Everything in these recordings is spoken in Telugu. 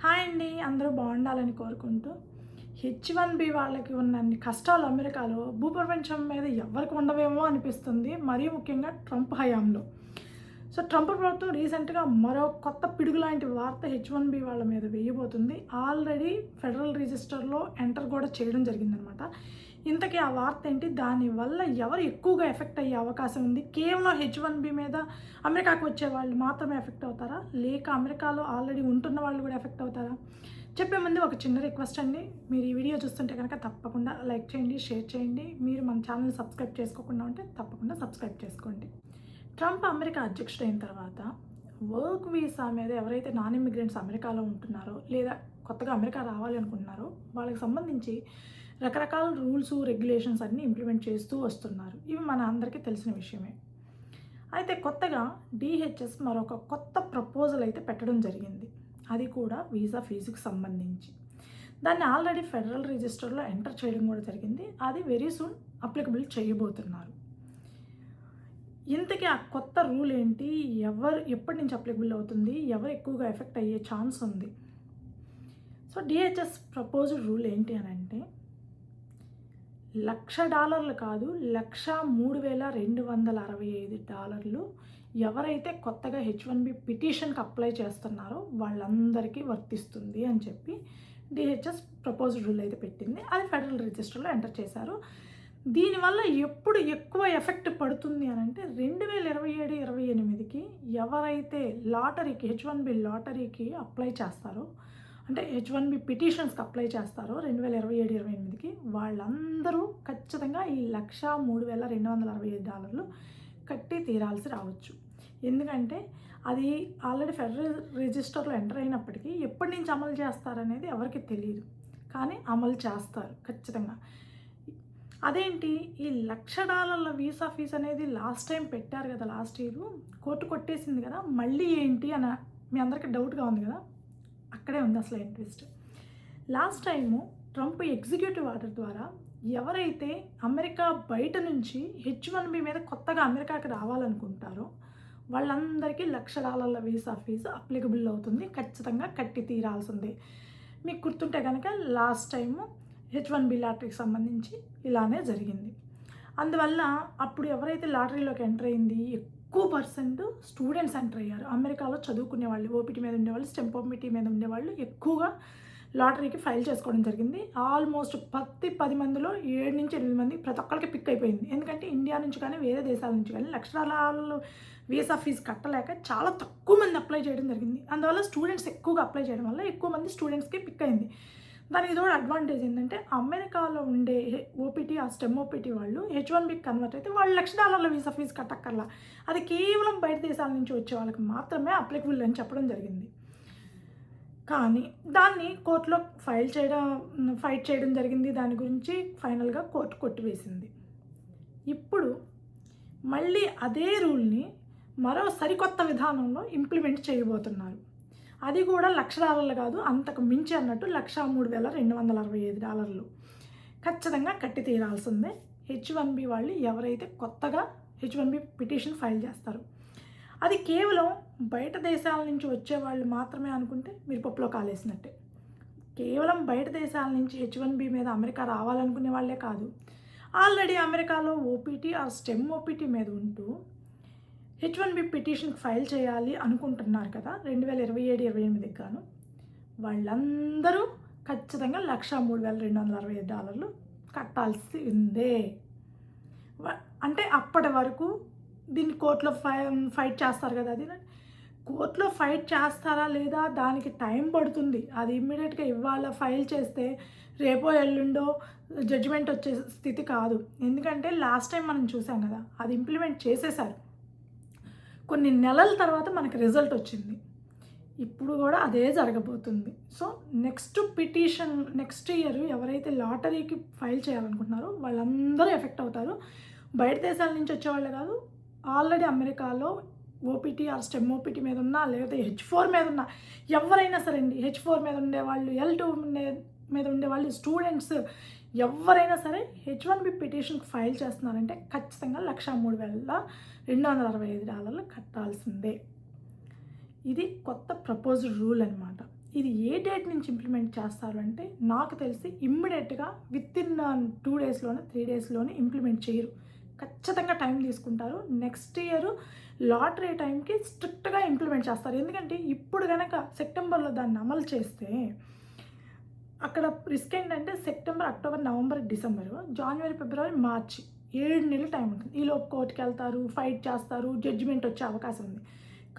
హాయ్ అండి, అందరూ బాగుండాలని కోరుకుంటూ H1B వాళ్ళకి ఉన్నన్ని కష్టాలు అమెరికాలో భూప్రపంచం మీద ఎవరికి ఉండవేమో అనిపిస్తుంది. మరీ ముఖ్యంగా ట్రంప్ హయాంలో. సో ట్రంప్ ప్రభుత్వం రీసెంట్గా మరో కొత్త పిడుగు లాంటి వార్త H1B వాళ్ళ మీద వేయబోతుంది. ఆల్రెడీ ఫెడరల్ రిజిస్టర్లో ఎంటర్ కూడా చేయడం జరిగిందనమాట. ఇంతకీ ఆ వార్త ఏంటి, దానివల్ల ఎవరు ఎక్కువగా ఎఫెక్ట్ అయ్యే అవకాశం ఉంది? కేవలం H1B మీద అమెరికాకు వచ్చే వాళ్ళు మాత్రమే ఎఫెక్ట్ అవుతారా, లేక అమెరికాలో ఆల్రెడీ ఉంటున్న వాళ్ళు కూడా ఎఫెక్ట్ అవుతారా? చెప్పే ముందు ఒక చిన్న రిక్వెస్ట్ అండి, మీరు ఈ వీడియో చూస్తుంటే కనుక తప్పకుండా లైక్ చేయండి, షేర్ చేయండి. మీరు మన ఛానల్ సబ్స్క్రైబ్ చేసుకోకుండా ఉంటే తప్పకుండా సబ్స్క్రైబ్ చేసుకోండి. ట్రంప్ అమెరికా అధ్యక్షుడైన తర్వాత వర్క్ వీసా మీద ఎవరైతే నాన్ ఇమిగ్రెంట్స్ అమెరికాలో ఉంటున్నారో లేదా కొత్తగా అమెరికా రావాలి అనుకుంటున్నారో వాళ్ళకి సంబంధించి రకరకాల రూల్స్ రెగ్యులేషన్స్ అన్నీ ఇంప్లిమెంట్ చేస్తూ వస్తున్నారు. ఇవి మన అందరికీ తెలిసిన విషయమే. అయితే కొత్తగా డిహెచ్ఎస్ మరొక కొత్త ప్రపోజల్ అయితే పెట్టడం జరిగింది. అది కూడా వీసా ఫీజుకి సంబంధించి. దాన్ని ఆల్రెడీ ఫెడరల్ రిజిస్టర్లో ఎంటర్ చేయడం కూడా జరిగింది. అది వెరీ సూన్ అప్లికబుల్ చేయబోతున్నారు. ఇంతకీ ఆ కొత్త రూల్ ఏంటి, ఎప్పటి నుంచి అప్లికబుల్ అవుతుంది, ఎవరు ఎక్కువగా ఎఫెక్ట్ అయ్యే ఛాన్స్ ఉంది? సో డిహెచ్ఎస్ ప్రపోజ్డ్ రూల్ ఏంటి అని అంటే, $1,00,000 కాదు, $1,03,265 ఎవరైతే కొత్తగా H1B పిటిషన్కి అప్లై చేస్తున్నారో వాళ్ళందరికీ వర్తిస్తుంది అని చెప్పి డిహెచ్ఎస్ ప్రపోజ్డ్ రూల్ అయితే పెట్టింది. అది ఫెడరల్ రిజిస్టర్లో ఎంటర్ చేశారు. దీనివల్ల ఎప్పుడు ఎక్కువ ఎఫెక్ట్ పడుతుంది అని అంటే 2027-28కి ఎవరైతే లాటరీకి H1B లాటరీకి అప్లై చేస్తారో, అంటే H1B పిటిషన్స్కి అప్లై చేస్తారో 2027-28కి వాళ్ళందరూ ఖచ్చితంగా ఈ $1,03,265 కట్టి తీరాల్సి రావచ్చు. ఎందుకంటే అది ఆల్రెడీ ఫెడరల్ రిజిస్టర్లో ఎంటర్ అయినప్పటికీ ఎప్పటి నుంచి అమలు చేస్తారనేది ఎవరికి తెలియదు, కానీ అమలు చేస్తారు ఖచ్చితంగా. అదేంటి, ఈ $1,00,000 వీసా ఫీజు అనేది లాస్ట్ టైం పెట్టారు కదా, లాస్ట్ ఇయర్ కోర్టు కొట్టేసింది కదా, మళ్ళీ ఏంటి అని మీ అందరికీ డౌట్గా ఉంది కదా. అక్కడే ఉంది అసలు twist. Last time Trump executive order ద్వారా ఎవరైతే అమెరికా బయట నుంచి H1B మీద కొత్తగా అమెరికాకి రావాలనుకుంటారో వాళ్ళందరికీ $1,00,000 వీసా ఫీజు అప్లికబుల్ అవుతుంది, ఖచ్చితంగా కట్టి తీరాల్సిందే. మీకు గుర్తుంటే కనుక లాస్ట్ టైము H1B లాటరీకి సంబంధించి ఇలానే జరిగింది. అందువల్ల అప్పుడు ఎవరైతే లాటరీలోకి ఎంటర్ అయింది ఎక్కువ పర్సెంట్ స్టూడెంట్స్ ఎంటర్ అయ్యారు. అమెరికాలో చదువుకునే వాళ్ళు, ఓపీటీ మీద ఉండేవాళ్ళు, స్టెమ్ ఓపీటీ మీద ఉండేవాళ్ళు ఎక్కువగా లాటరీకి ఫైల్ చేసుకోవడం జరిగింది. ఆల్మోస్ట్ 10 మందిలో 7-8 మంది ప్రతి ఒక్కరికి పిక్ అయిపోయింది. ఎందుకంటే ఇండియా నుంచి కానీ వేరే దేశాల నుంచి కానీ $1,00,000 వీసా ఫీజు కట్టలేక చాలా తక్కువ మంది అప్లై చేయడం జరిగింది. అందువల్ల స్టూడెంట్స్ ఎక్కువగా అప్లై చేయడం వల్ల ఎక్కువ మంది స్టూడెంట్స్కి పిక్ అయింది. దానికి తోడు అడ్వాంటేజ్ ఏంటంటే అమెరికాలో ఉండే ఓపీటీ ఆ స్టెమ్ ఓపీటీ వాళ్ళు H1Bకి కన్వర్ట్ అయితే వాళ్ళు $1,00,000 వీసా ఫీజు కట్టక్కర్లా. అది కేవలం బయట దేశాల నుంచి వచ్చే వాళ్ళకి మాత్రమే అప్లికబుల్ అని చెప్పడం జరిగింది. కానీ దాన్ని కోర్టులో ఫైట్ చేయడం జరిగింది. దాని గురించి ఫైనల్గా కోర్టు కొట్టివేసింది. ఇప్పుడు మళ్ళీ అదే రూల్ని మరో సరికొత్త విధానంలో ఇంప్లిమెంట్ చేయబోతున్నారు. అది కూడా $1,00,000 కాదు, అంతకు మించి అన్నట్టు $103,265 ఖచ్చితంగా కట్టి తీరాల్సిందే H1B వాళ్ళు ఎవరైతే కొత్తగా H1B పిటిషన్ ఫైల్ చేస్తారు. అది కేవలం బయట దేశాల నుంచి వచ్చేవాళ్ళు మాత్రమే అనుకుంటే మీరు పప్పులో కాలేసినట్టే. కేవలం బయట దేశాల నుంచి H1B మీద అమెరికా రావాలనుకునే వాళ్ళే కాదు, ఆల్రెడీ అమెరికాలో ఓపీటీ ఆ స్టెమ్ ఓపీటీ మీద ఉంటూ H1B పిటిషన్కి ఫైల్ చేయాలి అనుకుంటున్నారు కదా 2027-28కి గాను, వాళ్ళందరూ ఖచ్చితంగా $103,265 కట్టాల్సిందే. అంటే అప్పటి వరకు దీన్ని కోర్టులో ఫైట్ చేస్తారు కదా, అది కోర్టులో ఫైట్ చేస్తారా లేదా దానికి టైం పడుతుంది. అది ఇమ్మీడియట్గా ఇవాళ ఫైల్ చేస్తే రేపో ఎల్లుండో జడ్జిమెంట్ వచ్చే స్థితి కాదు. ఎందుకంటే లాస్ట్ టైం మనం చూసాం కదా, అది ఇంప్లిమెంట్ చేసేసారు, కొన్ని నెలల తర్వాత మనకి రిజల్ట్ వచ్చింది. ఇప్పుడు కూడా అదే జరగబోతుంది. సో నెక్స్ట్ ఇయర్ ఎవరైతే లాటరీకి ఫైల్ చేయాలనుకుంటున్నారో వాళ్ళందరూ ఎఫెక్ట్ అవుతారు. బయట దేశాల నుంచి వచ్చేవాళ్ళు కాదు, ఆల్రెడీ అమెరికాలో ఓపీటీ ఆర్ స్టెమ్ ఓపీటీ మీద ఉన్నా లేకపోతే H4 మీద ఉన్నా ఎవరైనా సరే అండి, H4 మీద ఉండేవాళ్ళు, L2 మీద ఉండేవాళ్ళు, స్టూడెంట్స్ ఎవరైనా సరే H1B పిటిషన్కి ఫైల్ చేస్తున్నారంటే ఖచ్చితంగా $103,265 కట్టాల్సిందే. ఇది కొత్త ప్రపోజ్డ్ రూల్ అనమాట. ఇది ఏ డేట్ నుంచి ఇంప్లిమెంట్ చేస్తారు అంటే నాకు తెలిసి ఇమ్మీడియట్గా వితిన్ 2 డేస్లోనే 3 డేస్లోనే ఇంప్లిమెంట్ చేయరు. ఖచ్చితంగా టైం తీసుకుంటారు. నెక్స్ట్ ఇయర్ లాటరీ టైంకి స్ట్రిక్ట్గా ఇంప్లిమెంట్ చేస్తారు. ఎందుకంటే ఇప్పుడు కనుక సెప్టెంబర్లో దాన్ని అమలు చేస్తే అక్కడ రిస్క్ ఏంటంటే సెప్టెంబర్, అక్టోబర్, నవంబర్, డిసెంబర్, జనవరి, ఫిబ్రవరి, మార్చి 7 నెలలు టైం ఉంటుంది. ఈలోపు కోర్టుకి వెళ్తారు, ఫైట్ చేస్తారు, జడ్జిమెంట్ వచ్చే అవకాశం ఉంది.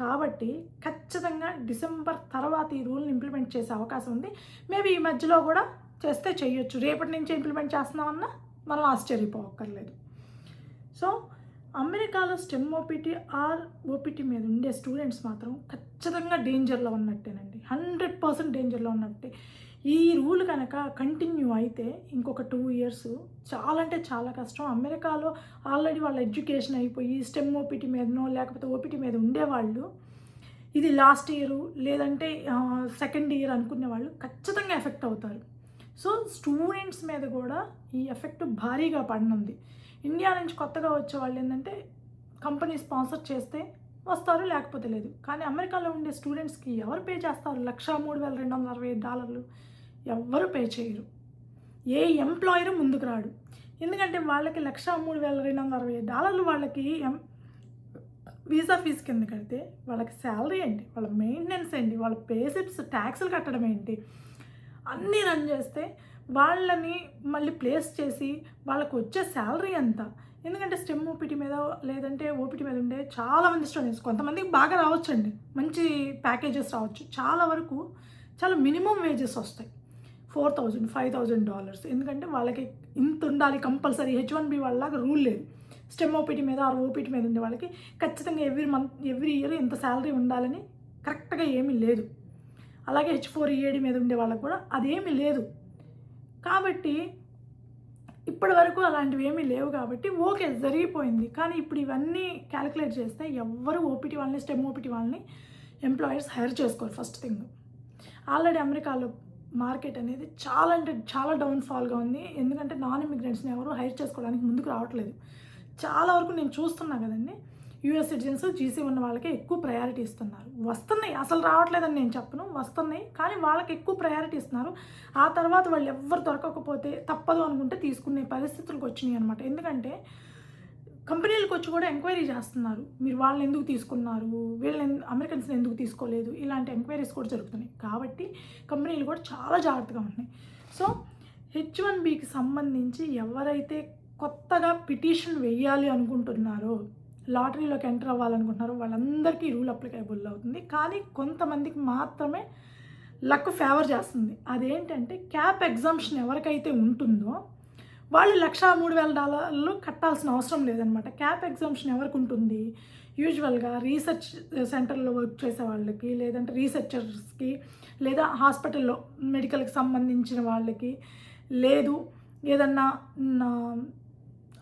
కాబట్టి ఖచ్చితంగా డిసెంబర్ తర్వాత ఈ రూల్ని ఇంప్లిమెంట్ చేసే అవకాశం ఉంది. మేబీ ఈ మధ్యలో కూడా చేస్తే చేయొచ్చు. రేపటి నుంచే ఇంప్లిమెంట్ చేస్తున్నామన్నా మనం ఆశ్చర్యపోక్కర్లేదు. సో అమెరికాలో స్టెమ్ ఓపీటీ ఆర్ ఓపీటీ మీద ఉండే స్టూడెంట్స్ మాత్రం ఖచ్చితంగా డేంజర్లో ఉన్నట్టేనండి. 100% డేంజర్లో ఉన్నట్టే. ఈ రూల్ కనుక కంటిన్యూ అయితే ఇంకొక 2 ఇయర్స్ చాలా అంటే చాలా కష్టం. అమెరికాలో ఆల్రెడీ వాళ్ళ ఎడ్యుకేషన్ అయిపోయి స్టెమ్ ఓపీటీ మీదనో లేకపోతే ఓపీటీ మీద ఉండేవాళ్ళు ఇది లాస్ట్ ఇయర్ లేదంటే సెకండ్ ఇయర్ అనుకునే వాళ్ళు ఖచ్చితంగా ఎఫెక్ట్ అవుతారు. సో స్టూడెంట్స్ మీద కూడా ఈ ఎఫెక్ట్ భారీగా పడనుంది. ఇండియా నుంచి కొత్తగా వచ్చే వాళ్ళు ఏంటంటే కంపెనీ స్పాన్సర్ చేస్తే వస్తారు, లేకపోతే లేదు. కానీ అమెరికాలో ఉండే స్టూడెంట్స్కి ఎవరు పే చేస్తారు? $1,03,265 ఎవ్వరు పే చేయరు. ఏ ఎంప్లాయరు ముందుకు రాడు. ఎందుకంటే వాళ్ళకి $1,03,265 వాళ్ళకి వీసా ఫీజు కింద కడితే వాళ్ళకి శాలరీ ఏంటి, వాళ్ళ మెయింటెనెన్స్ ఏంటి, వాళ్ళ పేసిప్స్ ట్యాక్సులు కట్టడం ఏంటి, అన్నీ రన్ చేస్తే వాళ్ళని మళ్ళీ ప్లేస్ చేసి వాళ్ళకు వచ్చే శాలరీ ఎంత? ఎందుకంటే స్టెమ్ ఓపీటీ మీద లేదంటే ఓపీటీ మీద ఉండే చాలామంది స్టూడెంట్స్ కొంతమందికి బాగా రావచ్చండి, మంచి ప్యాకేజెస్ రావచ్చు. చాలా వరకు చాలా మినిమం వేజెస్ వస్తాయి, $4,000, $5,000. ఎందుకంటే వాళ్ళకి ఇంత ఉండాలి కంపల్సరీ. H1B వాళ్ళలాగా రూల్ లేదు. స్టెమ్ ఓపీటీ మీద ఆర్ ఓపీటీ మీద ఉండే వాళ్ళకి ఖచ్చితంగా ఎవ్రీ ఇయర్ ఇంత శాలరీ ఉండాలని కరెక్ట్గా ఏమీ లేదు. అలాగే H4EAD మీద ఉండే వాళ్ళకి కూడా అదేమీ లేదు. కాబట్టి ఇప్పటి వరకు అలాంటివి ఏమీ లేవు. కాబట్టి ఓకే జరిగిపోయింది. కానీ ఇప్పుడు ఇవన్నీ క్యాలిక్యులేట్ చేస్తే ఎవ్వరు ఓపీటీ వాళ్ళని స్టెమ్ ఓపీటీ వాళ్ళని ఎంప్లాయర్స్ హైర్ చేసుకోరు. ఫస్ట్ థింగ్, ఆల్రెడీ అమెరికాలో మార్కెట్ అనేది చాలా అంటే చాలా డౌన్ఫాల్గా ఉంది. ఎందుకంటే నాన్ ఇమిగ్రెంట్స్ని ఎవరు హైర్ చేసుకోవడానికి ముందుకు రావట్లేదు. చాలా వరకు నేను చూస్తున్నా కదండి, యూఎస్ సిటిజన్స్ జీసీ ఉన్న వాళ్ళకి ఎక్కువ ప్రయారిటీ ఇస్తున్నారు. వస్తున్నాయి, అసలు రావట్లేదని నేను చెప్పను, వస్తున్నాయి. కానీ వాళ్ళకి ఎక్కువ ప్రయారిటీ ఇస్తున్నారు. ఆ తర్వాత వాళ్ళు ఎవ్వరు దొరకకపోతే తప్పదు అనుకుంటే తీసుకునే పరిస్థితులకు వచ్చినాయి అనమాట. ఎందుకంటే కంపెనీలకు వచ్చి కూడా ఎంక్వైరీ చేస్తున్నారు, మీరు వాళ్ళని ఎందుకు తీసుకున్నారు, వీళ్ళని అమెరికన్స్ని ఎందుకు తీసుకోలేదు, ఇలాంటి ఎంక్వైరీస్ కూడా జరుగుతున్నాయి. కాబట్టి కంపెనీలు కూడా చాలా జాగ్రత్తగా ఉంటున్నాయి. సో H1Bకి సంబంధించి ఎవరైతే కొత్తగా పిటిషన్ వేయాలి అనుకుంటున్నారో, లాటరీలోకి ఎంటర్ అవ్వాలనుకుంటున్నారో వాళ్ళందరికీ రూల్ అప్లికేబుల్ అవుతుంది. కానీ కొంతమందికి మాత్రమే లక్ ఫేవర్ చేస్తుంది. అదేంటంటే క్యాప్ ఎగ్జామ్షన్ ఎవరికైతే ఉంటుందో వాళ్ళు $103,000 కట్టాల్సిన అవసరం లేదనమాట. క్యాప్ ఎగ్జామ్షన్ ఎవరికి ఉంటుంది? యూజువల్గా రీసెర్చ్ సెంటర్లో వర్క్ చేసే వాళ్ళకి, లేదంటే రీసెర్చర్స్కి, లేదా హాస్పిటల్లో మెడికల్కి సంబంధించిన వాళ్ళకి, లేదు ఏదన్నా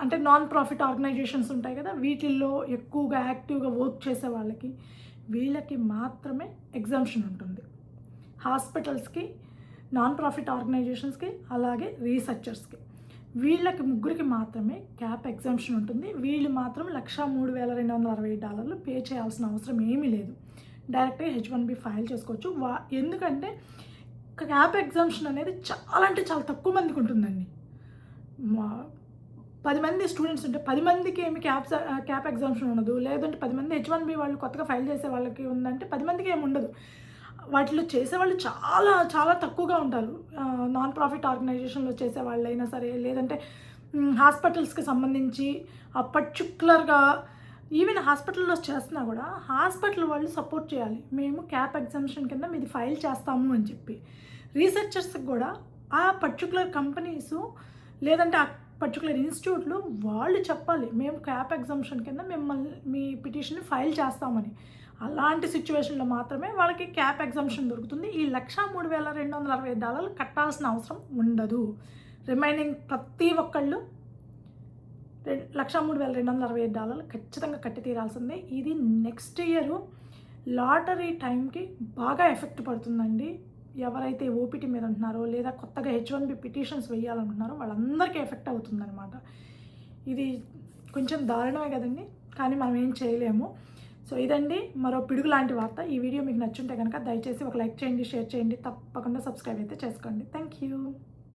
అంటే నాన్ ప్రాఫిట్ ఆర్గనైజేషన్స్ ఉంటాయి కదా, వీటిల్లో ఎక్కువగా యాక్టివ్గా వర్క్ చేసే వాళ్ళకి, వీళ్ళకి మాత్రమే ఎగ్జామ్షన్ ఉంటుంది. హాస్పిటల్స్కి, నాన్ ప్రాఫిట్ ఆర్గనైజేషన్స్కి, అలాగే రీసెర్చర్స్కి, వీళ్ళకి ముగ్గురికి మాత్రమే క్యాప్ ఎగ్జామ్షన్ ఉంటుంది. వీళ్ళు మాత్రం $103,265 పే చేయాల్సిన అవసరం ఏమీ లేదు. డైరెక్ట్గా H1B ఫైల్ చేసుకోవచ్చు. ఎందుకంటే క్యాప్ ఎగ్జామ్షన్ అనేది చాలా అంటే చాలా తక్కువ మందికి ఉంటుందండి. 10 మంది స్టూడెంట్స్ ఉంటే 10 మందికి ఏమి క్యాప్ ఎగ్జామ్షన్ ఉండదు. లేదంటే 10 మంది H1B వాళ్ళు కొత్తగా ఫైల్ చేసే వాళ్ళకి ఉందంటే 10 మందికి ఏమి ఉండదు. వాటిలో చేసేవాళ్ళు చాలా చాలా తక్కువగా ఉంటారు. నాన్ ప్రాఫిట్ ఆర్గనైజేషన్లో చేసే వాళ్ళైనా సరే, లేదంటే హాస్పిటల్స్కి సంబంధించి పర్టిక్యులర్గా ఈవెన్ హాస్పిటల్లో చేస్తున్నా కూడా హాస్పిటల్ వాళ్ళు సపోర్ట్ చేయాలి, మేము క్యాప్ ఎగ్జామ్షన్ కింద మీది ఫైల్ చేస్తాము అని చెప్పి. రీసెర్చర్స్కి కూడా ఆ పర్టిక్యులర్ కంపెనీసు లేదంటే ఆ పర్టికులర్ ఇన్స్టిట్యూట్లు వాళ్ళు చెప్పాలి, మేము క్యాప్ ఎగ్జామ్షన్ కింద మిమ్మల్ని మీ పిటిషన్ ఫైల్ చేస్తామని. అలాంటి సిచ్యువేషన్లో మాత్రమే వాళ్ళకి క్యాప్ ఎగ్జామ్షన్ దొరుకుతుంది. ఈ $103,265 కట్టాల్సిన అవసరం ఉండదు. రిమైనింగ్ ప్రతి ఒక్కళ్ళు $103,265 ఖచ్చితంగా కట్టి తీరాల్సిందే. ఇది నెక్స్ట్ ఇయర్ లాటరీ టైంకి బాగా ఎఫెక్ట్ పడుతుందండి. ఎవరైతే ఓపీటీ మీద ఉంటున్నారో లేదా కొత్తగా H1B పిటిషన్స్ వేయాలనుకుంటున్నారో వాళ్ళందరికీ ఎఫెక్ట్ అవుతుందన్నమాట. ఇది కొంచెం దారుణమే కదండి, కానీ మనం ఏం చేయలేము. సో ఇదండి మరో పిడుగు లాంటి వార్త. ఈ వీడియో మీకు నచ్చుంటే కనుక దయచేసి ఒక లైక్ చేయండి, షేర్ చేయండి, తప్పకుండా సబ్స్క్రైబ్ అయితే చేసుకోండి. Thank you.